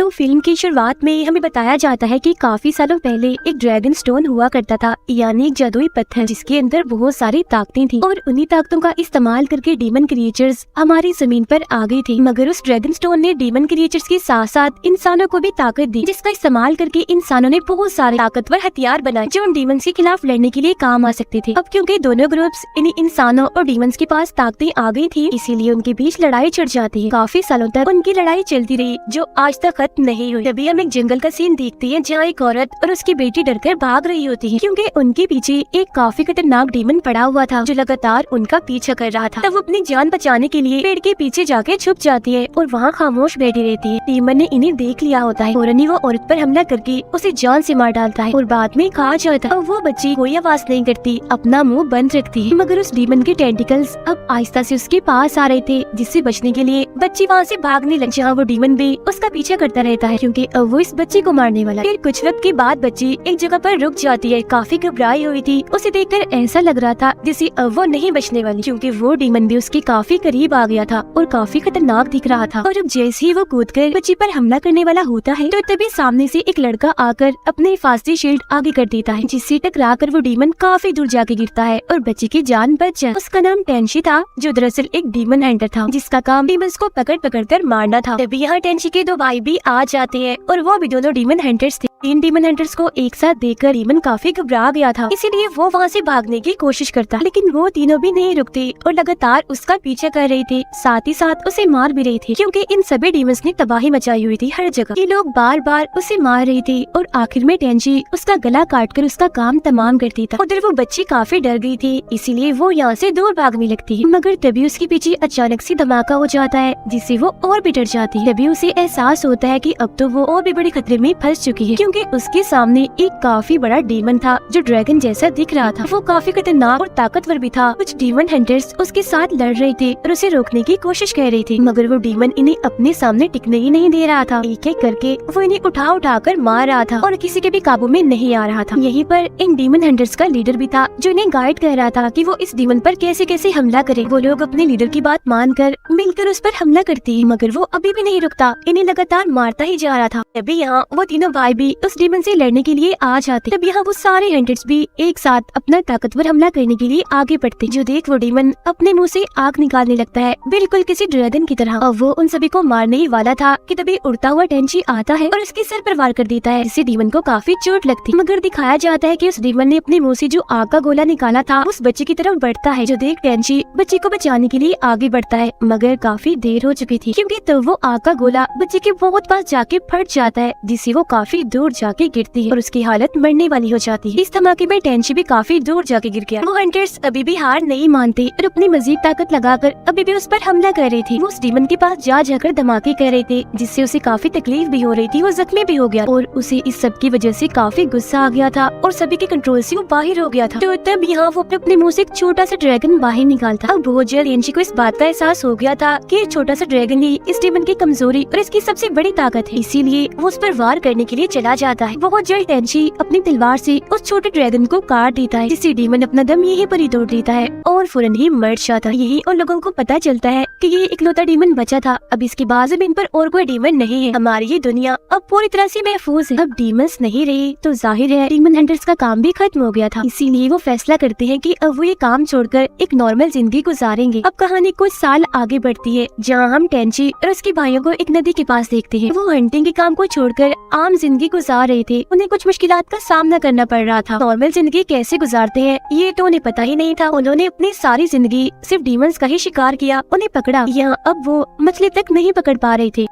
तो फिल्म की शुरुआत में हमें बताया जाता है कि काफी सालों पहले एक ड्रैगन स्टोन हुआ करता था, यानी एक जादुई पत्थर जिसके अंदर बहुत सारी ताकतें थी और उन्हीं ताकतों का इस्तेमाल करके डीमन क्रिएचर्स हमारी जमीन पर आ गए थे। मगर उस ड्रैगन स्टोन ने डीमन क्रिएचर्स के साथ साथ इंसानों को भी ताकत दी, जिसका इस्तेमाल करके इंसानों ने बहुत सारे ताकतवर हथियार बनाए जो उन डीमंस के खिलाफ लड़ने के लिए काम आ सकते थे। अब क्योंकि दोनों ग्रुप्स इन इंसानों और डीमंस के पास ताकतें आ गई थी, इसीलिए उनके बीच लड़ाई छिड़ जाती है। काफी सालों तक उनकी लड़ाई चलती रही जो आज तक खत्म नहीं हुई। तभी हम एक जंगल का सीन देखते हैं जहाँ एक औरत और उसकी बेटी डरकर भाग रही होती है क्योंकि उनके पीछे एक काफी खतरनाक डीमन पड़ा हुआ था जो लगातार उनका पीछा कर रहा था। तब वो अपनी जान बचाने के लिए पेड़ के पीछे जाके छुप जाती है और वहाँ खामोश बैठी रहती है। डीमन ने इन्हें देख लिया होता है और वो औरत पर हमला करके उसे जान से मार डालता है और बाद में कहा जाता है वो बच्ची कोई आवाज नहीं करती, अपना मुँह बंद रखती है। मगर उस डीमन के टेंटिकल्स अब आहिस्ता से उसके पास आ रहे थे, जिससे बचने के लिए बच्ची वहाँ से भागने लग, जहाँ वो डीमन भी उसका पीछा करता रहता है क्योंकि अब वो इस बच्ची को मारने वाला है। फिर कुछ वक्त के बाद बच्ची एक जगह पर रुक जाती है, काफी घबराई हुई थी। उसे देखकर ऐसा लग रहा था जैसे अब वो नहीं बचने वाली क्योंकि वो डीमन भी उसके काफी करीब आ गया था और काफी खतरनाक दिख रहा था। और अब जैसे ही वो कूदकर बच्ची पर हमला करने वाला होता है तो तभी सामने से एक लड़का आकर अपने हिफाजती शील्ड आगे कर देता है, जिससे टकराकर वो डीमन काफी दूर जाके गिरता है और बच्ची की जान बच जाए। उसका नाम टेंशी था जो दरअसल एक डीमन हंटर था जिसका काम डीमंस को पकड़ कर मारना था। तभी यहाँ टेंशी के दो भाई भी आ जाते हैं और वो भी दोनों डीमन हंटर्स थे। तीन डीमन हंटर्स को एक साथ देखकर डीमन काफी घबरा गया था, इसीलिए वो वहाँ से भागने की कोशिश करता, लेकिन वो तीनों भी नहीं रुकते और लगातार उसका पीछा कर रहे थे, साथ ही साथ उसे मार भी रहे थे क्योंकि इन सभी डीमंस ने तबाही मचाई हुई थी हर जगह। ये लोग बार बार उसे मार रहे थे और आखिर में टेंशी उसका गला काटकर उसका काम तमाम कर देता। उधर वो बच्ची काफी डर गई थी, इसीलिए वो यहाँ से दूर भागने लगती है। मगर तभी उसके पीछे अचानक से धमाका हो जाता है जिससे वो और भी डर जाती है। तभी उसे एहसास होता है कि अब तो वो और भी बड़े खतरे में फंस चुकी है क्योंकि उसके सामने एक काफी बड़ा डीमन था जो ड्रैगन जैसा दिख रहा था। वो काफी खतरनाक और ताकतवर भी था। कुछ डीमन हंटर्स उसके साथ लड़ रहे थे और उसे रोकने की कोशिश कर रहे थे, मगर वो डीमन इन्हें अपने सामने टिकने ही नहीं दे रहा था। एक एक करके वो इन्हें उठा कर मार रहा था और किसी के भी काबू में नहीं आ रहा था। यहीं पर इन डीमन हंटर्स का लीडर भी था जो इन्हें गाइड कर रहा था कि वो इस डीमन पर कैसे कैसे हमला करे। वो लोग अपने लीडर की बात मानकर मिलकर उस पर हमला करते हैं, मगर वो अभी भी नहीं रुकता, इन्हें लगातार मारता ही जा रहा था। तभी यहाँ वो तीनों भाई भी उस डीमन से लड़ने के लिए आ जाते। तब यहाँ वो सारे हंटर्स भी एक साथ अपना ताकतवर हमला करने के लिए आगे बढ़ते। जो देख वो डीमन अपने मुंह से आग निकालने लगता है, बिल्कुल किसी ड्रैगन की तरह। और वो उन सभी को मारने ही वाला था कि तभी उड़ता हुआ टेंशी आता है और उसके सर पर वार कर देता है, जिससे डीमन को काफी चोट लगती। मगर दिखाया जाता है कि उस डीमन ने अपने मुंह से जो आग का गोला निकाला था उस बच्चे की तरफ बढ़ता है। जो देख टेंशी बच्चे को बचाने के लिए आगे बढ़ता है, मगर काफी देर हो चुकी थी क्योंकि तब वो आग का गोला बच्चे के बहुत पास जाके फट जाता है, जिससे वो काफी दूर जाके गिरती है और उसकी हालत मरने वाली हो जाती है। इस धमाके में टेंशी भी काफी दूर जाके गिर गया। वो हंटर्स अभी भी हार नहीं मानते और अपनी मजीद ताकत लगाकर अभी भी उस पर हमला कर रहे थे। वो उस डीमन के पास जा जाकर धमाके कर रहे थे, जिससे उसे काफी तकलीफ भी हो रही थी। वो जख्मी भी हो गया और उसे इस सब की वजह से काफी गुस्सा आ गया था और सभी के कंट्रोल से वो बाहर हो गया था। तो तब यहाँ वो अपने मुँह से एक छोटा सा ड्रैगन बाहर निकालता। अब बहुत जल्द टेंशी को इस बात का एहसास हो गया था कि छोटा सा ड्रैगन ही इस डीमन की कमजोरी और इसकी सबसे बड़ी ताकत है, इसीलिए वो उस पर वार करने के लिए चला जाता है। बहुत जल्द टेंशी अपनी तलवार से उस छोटे ड्रैगन को काट देता है, जिससे डीमन अपना दम यहीं पर ही तोड़ देता है और फौरन ही मर जाता है। यही उन लोगों को पता चलता है कि ये इकलौता डीमन बचा था। अब इसके बाद जमीन पर और कोई डीमन नहीं है। हमारी ये दुनिया अब पूरी तरह से महफूज है। अब डीमंस नहीं रहे तो जाहिर है डीमन हंटर्स का काम भी खत्म हो गया था, इसीलिए वो फैसला करते हैं कि अब वो ये काम छोड़कर एक नॉर्मल जिंदगी गुजारेंगे। अब कहानी कुछ साल आगे बढ़ती है जहाँ हम टेंशी और उसके भाइयों को एक नदी के पास देखते हैं। वो हंटिंग के काम को छोड़कर आम जिंदगी गुजार रहे थे। उन्हें कुछ मुश्किलात का सामना करना पड़ रहा था। नॉर्मल जिंदगी कैसे गुजारते हैं ये तो उन्हें पता ही नहीं था। उन्होंने अपनी सारी जिंदगी सिर्फ डीमंस का ही शिकार किया, उन्हें पकड़ा या अब वो मछली तक नहीं पकड़ पा रहे थे।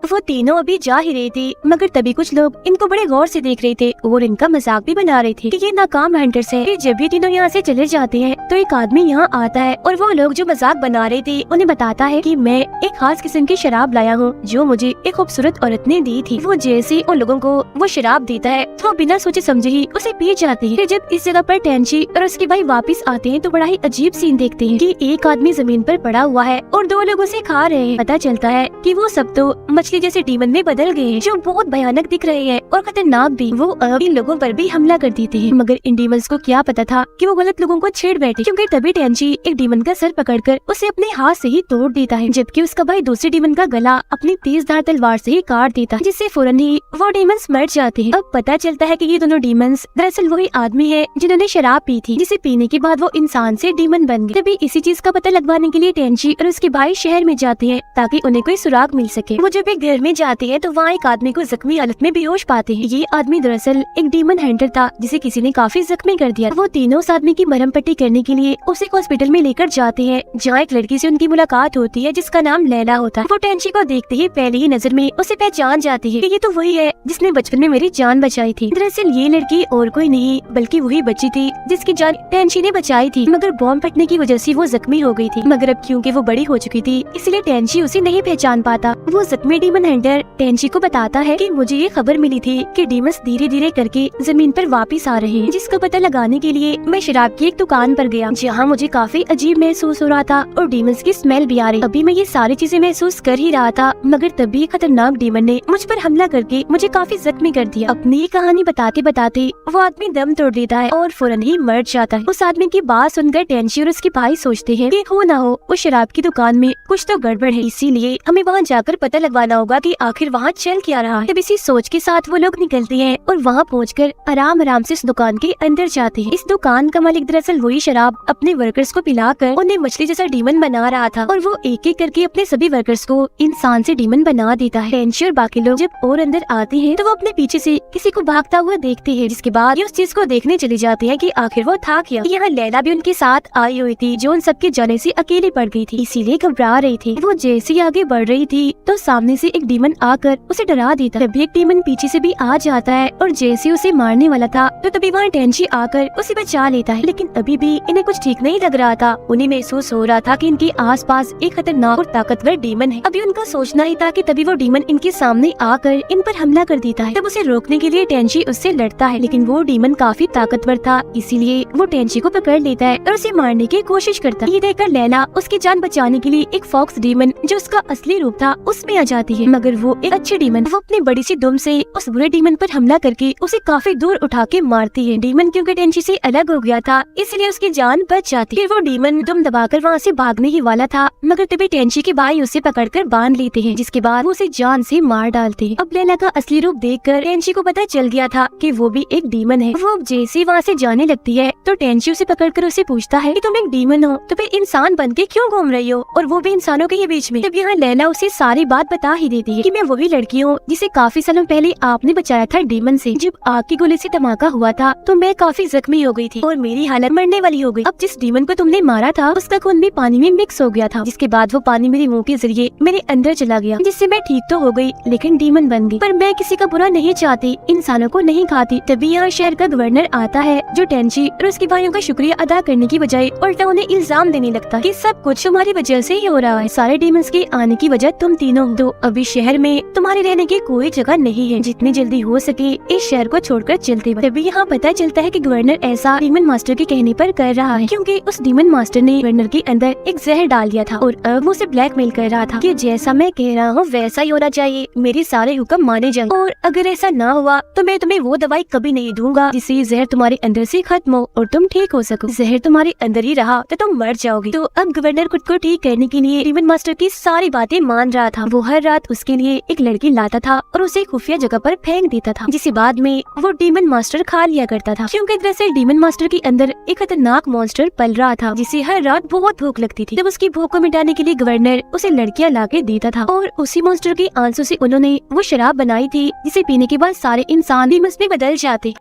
वो तीनों अभी जा ही रहे थे, मगर तभी कुछ लोग इनको बड़े गौर से देख रहे थे और इनका मजाक भी बना रहे थे कि ये नाकाम हंटर्स हैं। फिर जब ये तीनों यहाँ से चले जाते हैं तो एक आदमी यहाँ आता है और वो लोग जो मजाक बना रहे थे उन्हें बताता है कि मैं एक खास किस्म की शराब लाया हूँ जो मुझे एक खूबसूरत औरत ने दी थी। वो जैसे उन लोगों को वो शराब देता है तो बिना सोचे समझे ही उसे पी जाती है। फिर जब इस जगह पर टेंशी और उसके भाई वापिस आते हैं तो बड़ा ही अजीब सीन देखते हैं कि एक आदमी जमीन पर पड़ा हुआ है और दो लोग उसे खा रहे हैं। पता चलता है कि वो सब तो मछली किसी जैसे डीमन में बदल गए हैं जो बहुत भयानक दिख रहे हैं और खतरनाक भी। वो अब इन लोगों पर भी हमला कर देते हैं, मगर इन डीमंस को क्या पता था कि वो गलत लोगों को छेड़ बैठे, क्योंकि तभी टेंची एक डीमन का सर पकड़कर उसे अपने हाथ से ही तोड़ देता है, जबकि उसका भाई दूसरे डीमन का गला अपनी तेजधार तलवार से ही काट देता है, जिससे फौरन ही वो डीमंस मर जाते हैं। अब पता चलता है कि ये दोनों डीमंस दरअसल वही आदमी है जिन्होंने शराब पी थी, जिसे पीने के बाद वो इंसान से डीमन बन गए। तभी इसी चीज का पता लगवाने के लिए टेंची और उसके भाई शहर में जाते हैं ताकि उन्हें कोई सुराग मिल सके। वो जब एक घर में जाते हैं तो वहाँ एक आदमी को जख्मी हालत में बेहोश पाते हैं। ये आदमी दरअसल एक डीमन हंटर था जिसे किसी ने काफी जख्मी कर दिया। वो तीनों उस आदमी की मरहम पट्टी करने के लिए उसे एक हॉस्पिटल में लेकर जाते हैं, जहाँ एक लड़की से उनकी मुलाकात होती है जिसका नाम लैला होता है। वो टेंची को देखते ही पहली ही नजर में उसे पहचान जाती है कि ये तो वही है जिसने बचपन में मेरी जान बचाई थी। दरअसल ये लड़की और कोई नहीं बल्कि वही बच्ची थी जिसकी जान टेंची ने बचाई थी, मगर बॉम्ब फटने की वजह से वो जख्मी हो गई थी। मगर अब क्योंकि वो बड़ी हो चुकी थी इसलिए टेंची उसे नहीं पहचान पाता। वो जख्मी डीमन हंटर टेंची को बताता है कि मुझे ये खबर मिली थी कि डीमंस धीरे धीरे करके जमीन पर वापस आ रहे हैं, जिसका पता लगाने के लिए मैं शराब की एक दुकान पर गया, जहाँ मुझे काफी अजीब महसूस हो रहा था और डीमंस की स्मेल भी आ रही। अभी मैं ये सारी चीजें महसूस कर ही रहा था, मगर तभी खतरनाक डीमन ने मुझ पर हमला करके मुझे काफी जख्मी कर दिया। अपनी ये कहानी बताते बताते वो आदमी दम तोड़ देता है और फौरन ही मर जाता है। उस आदमी की बात सुनकर टेंची और उसके भाई सोचते हैं कि हो ना हो उस शराब की दुकान में कुछ तो गड़बड़ है, इसीलिए हमें वहाँ जाकर पता लगवाना होगा कि आखिर वहाँ चल क्या रहा है। तब इसी सोच के साथ वो लोग निकलते हैं और वहाँ पहुंचकर आराम आराम से इस दुकान के अंदर जाते हैं। इस दुकान का मालिक दरअसल वही शराब अपने वर्कर्स को पिलाकर उन्हें मछली जैसा डीमन बना रहा था और वो एक एक करके अपने सभी वर्कर्स को इंसान से डीमन बना देता है। टेंची और बाकी लोग जब और अंदर आते हैं तो वो अपने पीछे से किसी को भागता हुआ देखते हैं, जिसके बाद ये उस चीज को देखने चले जाते हैं कि आखिर वो था क्या। यहाँ लैला भी उनके साथ आई हुई थी जो उन सबके जाने से अकेली पड़ गई थी, इसीलिए घबरा रही थी। वो जैसे ही आगे बढ़ रही थी तो सामने से एक डीमन आकर उसे डरा देता। तभी एक डीमन पीछे से भी आ जाता है और जैसे उसे मारने वाला था तो तभी वहाँ टेंची आकर उसे बचा लेता है। लेकिन अभी भी इन्हें कुछ ठीक नहीं लग रहा था। उन्हें महसूस हो रहा था कि इनके आसपास एक खतरनाक और ताकतवर डीमन है। अभी उनका सोचना ही था कि तभी वो डीमन इनके सामने आकर इन पर हमला कर देता है। तब उसे रोकने के लिए टेंची उससे लड़ता है, लेकिन वो डीमन काफी ताकतवर था, इसीलिए वो टेंची को पकड़ लेता है और उसे मारने की कोशिश करता है। ये देखकर लैला उसकी जान बचाने के लिए एक फॉक्स डीमन जो उसका असली रूप था उसमें आ जाती है, मगर वो एक अच्छी डीमन वो अपनी बड़ी सी दुम से उस बुरे डीमन पर हमला करके उसे काफी दूर उठा के मारती है। डीमन क्योंकि टेंची से अलग हो गया था इसलिए उसकी जान बच जाती है। फिर वो डीमन दुम दबाकर वहाँ से भागने ही वाला था, मगर तभी टेंची के भाई उसे पकड़कर बांध लेते हैं, जिसके बाद वो उसे जान से मार डालते हैं। अब लैला का असली रूप देखकर टेंची को पता चल गया था कि वो भी एक डीमन है। वो जैसे वहाँ से जाने लगती है तो टेंची उसे पकड़कर उसे पूछता है कि तुम एक डीमन हो तो फिर इंसान बन के क्यों घूम रही हो, और वो भी इंसानों के ही बीच में। तब यहाँ लैला उसे सारी बात बता ही देती है कि मैं वही लड़की हूँ जिसे काफी सालों पहले आपने बचाया था डीमन से। जब आग की गोली से धमाका हुआ था तो मैं काफी जख्मी हो गई थी और मेरी हालत मरने वाली हो गई। अब जिस डीमन को तुमने मारा था उसका खून भी पानी में मिक्स हो गया था, जिसके बाद वो पानी मेरे मुंह के जरिए मेरे अंदर चला गया, जिससे मैं ठीक तो हो गई लेकिन डीमन बन गई। पर मैं किसी का बुरा नहीं चाहती, इंसानों को नहीं खाती। तभी यहाँ शहर का गवर्नर आता है जो टेंची और उसके भाइयों का शुक्रिया अदा करने की बजाय उल्टा उन्हें इल्जाम देने लगता कि सब कुछ तुम्हारी वजह से ही हो रहा है, सारे डीमंस के आने की वजह तुम तीनों हो। तो अभी शहर में तुम्हारे रहने की कोई जगह नहीं है, जितनी जल्दी हो सके इस शहर को छोड़कर चलते बनो। तभी यहाँ पता चलता है कि गवर्नर ऐसा डीमन मास्टर के कहने पर कर रहा है, क्योंकि उस डीमन मास्टर ने गवर्नर के अंदर एक जहर डाल दिया था और अब वो उसे ब्लैकमेल कर रहा था कि जैसा मैं कह रहा हूँ वैसा ही होना चाहिए, मेरे सारे हुक्म माने जाएं, और अगर ऐसा ना हुआ तो मैं तुम्हें वो दवाई कभी नहीं दूंगा जिससे जहर तुम्हारे अंदर से खत्म हो और तुम ठीक हो सको। जहर तुम्हारे अंदर ही रहा तो तुम मर जाओगी। तो अब गवर्नर खुद को ठीक करने के लिए डीमन मास्टर की सारी बातें मान रहा था। वो हर रात उसके लिए एक लड़की लाता था और उसे खुफिया जगह पर फेंक देता था, जिसे बाद में वो डीमन मास्टर खा लिया करता था, क्योंकि दरअसल डीमन मास्टर के अंदर एक खतरनाक मॉन्स्टर पल रहा था जिसे हर रात बहुत भूख लगती थी। जब उसकी भूख को मिटाने के लिए गवर्नर उसे लड़कियां लाके देता था और उसी मॉन्स्टर के आंसू से उन्होंने वो शराब बनाई थी जिसे पीने के बाद सारे इंसान डीमंस में बदल जाते।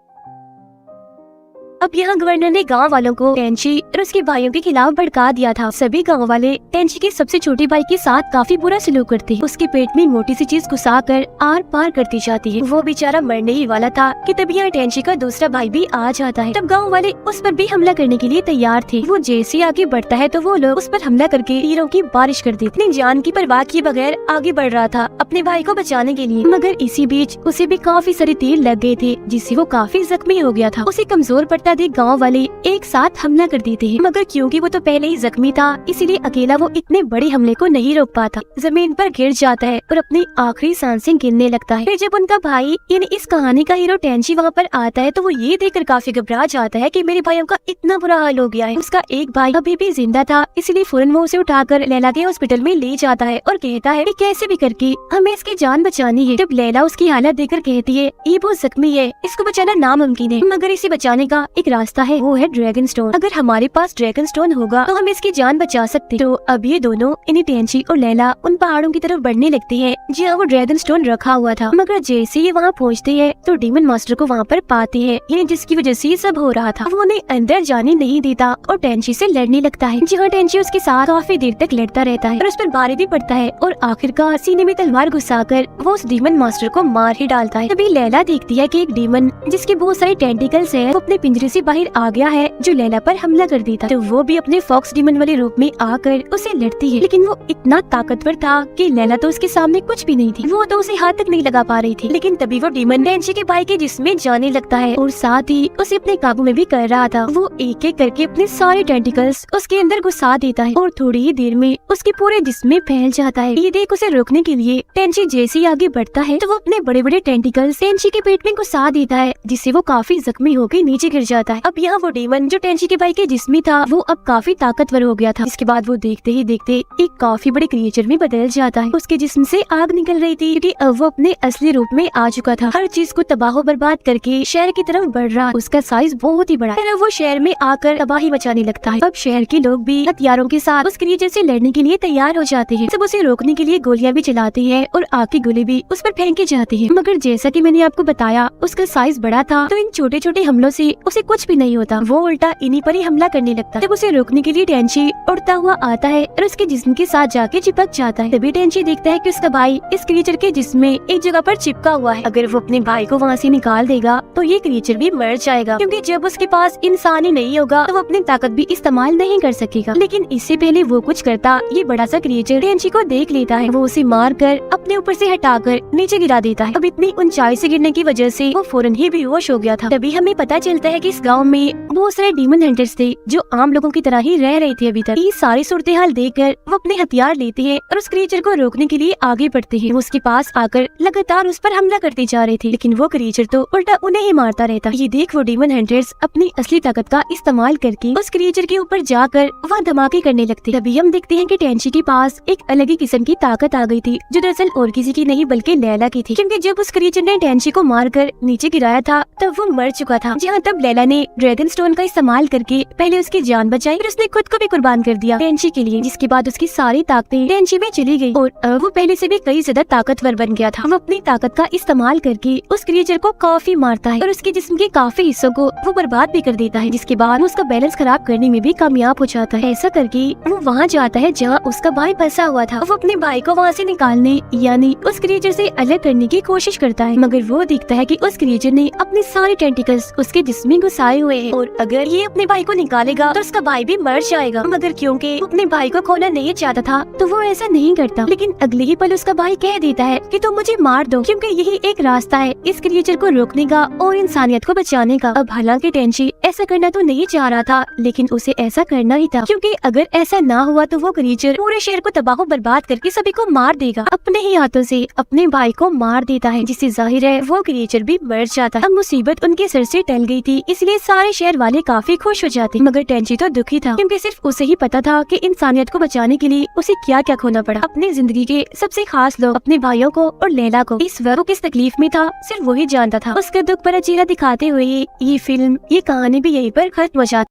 अब यहाँ गवर्नर ने गांव वालों को टेंची और उसके भाइयों के खिलाफ भड़का दिया था। सभी गांव वाले टेंची के सबसे छोटे भाई के साथ काफी बुरा सलूक करते हैं। उसके पेट में मोटी सी चीज घुसाकर आर पार करती जाती है। वो बेचारा मरने ही वाला था कि तभी यहाँ टेंची का दूसरा भाई भी आ जाता है। तब गाँव वाले उस पर भी हमला करने के लिए तैयार थे। वो जैसे आगे बढ़ता है तो वो लोग उस पर हमला करके तीरों की बारिश कर देते। अपनी जान की परवाह किए बगैर आगे बढ़ रहा था अपने भाई को बचाने के लिए, मगर इसी बीच उसे भी काफी सारे तीर लग गए थे जिससे वो काफी जख्मी हो गया था। उसे कमजोर पड़ता भागता देख गाँव वाले एक साथ हमला कर देते हैं, मगर क्योंकि वो तो पहले ही जख्मी था इसीलिए अकेला वो इतने बड़े हमले को नहीं रोक पाता। जमीन पर गिर जाता है और अपनी आखिरी सांसें गिनने लगता है। फिर जब उनका भाई यानी इस कहानी का हीरो टेंची वहाँ पर आता है तो वो ये देखकर काफी घबरा जाता है कि मेरे भाइयों का इतना बुरा हाल हो गया है। उसका एक भाई अभी भी जिंदा था, इसलिए फौरन वो उसे उठाकर लैला के हॉस्पिटल में ले जाता है और कहता है कि कैसे भी करके हमें इसकी जान बचानी है। जब लैला उसकी हालत देखकर कहती है ये बहुत जख्मी है, इसको बचाना नामुमकिन है, मगर इसे बचाने का एक रास्ता है, वो है ड्रैगन स्टोन। अगर हमारे पास ड्रैगन स्टोन होगा तो हम इसकी जान बचा सकते। तो अब ये दोनों यानी टेंची और लैला उन पहाड़ों की तरफ बढ़ने लगती है जहाँ वो ड्रैगन स्टोन रखा हुआ था। मगर जैसे ये वहाँ पहुँचते हैं तो डीमन मास्टर को वहाँ पर पाते हैं, यानी जिसकी वजह से ये सब हो रहा था। वो उन्हें अंदर जाने नहीं देता और टेंची से लड़ने लगता है, जहाँ टेंची उसके साथ काफी देर तक लड़ता रहता है और उस पर भारी भी पड़ता है और आखिरकार सीने में तलवार घुसाकर वो उस डीमन मास्टर को मार ही डालता है। तभी लैला देखती है कि एक डीमन जिसके बहुत सारे टेंटिकल्स हैं वो अपने पिंजरे से बाहर आ गया है जो लैला पर हमला कर देता। तो वो भी अपने फॉक्स डीमन वाले रूप में आकर उसे लड़ती है, लेकिन वो इतना ताकतवर था कि लैला तो उसके सामने कुछ भी नहीं थी, वो तो उसे हाथ तक नहीं लगा पा रही थी। लेकिन तभी वो डीमन टेंची के भाई के जिस्म में जाने लगता है और साथ ही उसे अपने काबू में भी कर रहा था। वो एक एक करके अपने सारे टेंटिकल्स उसके अंदर घुसा देता है और थोड़ी ही देर में उसके पूरे जिस्म में फैल जाता है। ये देख उसे रोकने के लिए टेंची जैसे ही आगे बढ़ता है तो वो अपने बड़े बड़े टेंटिकल्स टेंची के पेट में घुसा देता है, जिससे वो काफी जख्मी होकर नीचे गिर जाता है। अब यहाँ वो डीमन जो टेंची के भाई के जिस्म था वो अब काफी ताकतवर हो गया था। इसके बाद वो देखते ही देखते एक काफी बड़े क्रिएचर में बदल जाता है। उसके जिस्म से आग निकल रही थी क्योंकि अब वो अपने असली रूप में आ चुका था, हर चीज को तबाह बर्बाद करके शहर की तरफ बढ़ रहा। उसका साइज बहुत ही बड़ा है। वो शहर में आकर तबाही मचाने लगता है। अब शहर के लोग भी हथियारों के साथ उस क्रिएचर से लड़ने के लिए तैयार हो जाते हैं। सब उसे रोकने के लिए गोलियां भी चलाते हैं और आग की गोली भी उस पर फेंके जाते हैं, मगर जैसा कि मैंने आपको बताया उसका साइज बड़ा था तो इन छोटे छोटे हमलों से उसे कुछ भी नहीं होता। वो उल्टा इन्हीं पर ही हमला करने लगता। जब उसे रोकने के लिए टेंची उड़ता हुआ आता है और उसके जिस्म के साथ जाके चिपक जाता है। तभी टेंची देखता है कि उसका भाई इस क्रिएचर के जिस्म में एक जगह पर चिपका हुआ है। अगर वो अपने भाई को वहाँ से निकाल देगा तो ये क्रिएचर भी मर जाएगा, क्योंकि जब उसके पास इंसान ही नहीं होगा तो वो अपनी ताकत भी इस्तेमाल नहीं कर सकेगा। लेकिन इससे पहले वो कुछ करता, ये बड़ा सा क्रिएचर टेंची को देख लेता है। वो उसे मार कर अपने ऊपर से हटाकर नीचे गिरा देता है। अब इतनी ऊंचाई से गिरने की वजह से वो फौरन ही बेहोश हो गया था। तभी हमें पता चलता है कि इस गांव में बहुत सारे डीमन हंटर्स थे जो आम लोगों की तरह ही रह रहे थे अभी तक। ये सारी सूरत हाल देखकर वो अपने हथियार लेते हैं और उस क्रिएचर को रोकने के लिए आगे बढ़ते हैं। वो उसके पास आकर लगातार उस पर हमला करते जा रहे थे, लेकिन वो क्रिएचर तो उल्टा उन्हें ही मारता रहता। ये देख वो डीमन हंटर्स अपनी असली ताकत का इस्तेमाल करके उस क्रिएचर के ऊपर जाकर वहाँ धमाके करने लगते। तभी हम देखते हैं कि टेंची के पास एक अलग ही किस्म की ताकत आ गई थी, जो दरअसल और किसी की नहीं बल्कि लैला की थी, क्योंकि जब उस क्रिएचर ने टेंची को मारकर नीचे गिराया था तब वो मर चुका था। जहाँ तब लैला ने ड्रैगन स्टोन का इस्तेमाल करके पहले उसकी जान बचाई और उसने खुद को भी कुर्बान कर दिया टेंची के लिए, जिसके बाद उसकी सारी ताकतें टेंची में चली गई और अब वो पहले से भी कई ज्यादा ताकतवर बन गया था। वो अपनी ताकत का इस्तेमाल करके उस क्रिएचर को काफी मारता है और उसके जिस्म के काफी हिस्सों को वो बर्बाद भी कर देता है, जिसके बाद उसका बैलेंस खराब करने में भी कामयाब हो जाता है। ऐसा करके वो वहाँ जाता है जहाँ उसका भाई फंसा हुआ था। वो अपने भाई को वहाँ से निकालने यानी उस क्रिएचर से अलग करने की कोशिश करता है, मगर वो देखता है कि उस क्रिएचर ने अपने सारे टेंटिकल्स उसके जिस्म में घुसाए हुए हैं और अगर ये अपने भाई को निकालेगा तो उसका भाई भी मर जाएगा। मगर क्योंकि वो अपने भाई को खोना नहीं चाहता था तो वो ऐसा नहीं करता। लेकिन अगले ही पल उसका भाई कह देता है कि तुम मुझे मार दो, क्योंकि यही एक रास्ता है इस क्रिएचर को रोकने का और इंसानियत को बचाने का। अब हालांकि टेंची ऐसा करना तो नहीं चाह रहा था, लेकिन उसे ऐसा करना ही था, क्योंकि अगर ऐसा ना हुआ तो वो क्रिएचर पूरे शहर को तबाह बर्बाद करके सभी को मार देगा। अपने ही हाथों से अपने भाई को मार देता है, जिससे जाहिर है वो क्रिएचर भी मर जाता है। अब मुसीबत उनके सर से टल गई थी, इसलिए सारे शहर वाले काफी खुश हो जाते, मगर टेंची तो दुखी था, क्योंकि सिर्फ उसे ही पता था कि इंसानियत को बचाने के लिए उसे क्या क्या खोना पड़ा। अपनी जिंदगी के सबसे खास लोग, अपने भाइयों को और लैला को। इस वक्त वो किस तकलीफ में था सिर्फ वही जानता था। उसका दुख भरा चेहरा दिखाते हुए ये फिल्म, ये कहानी भी यहीं पर खत्म हो जाती।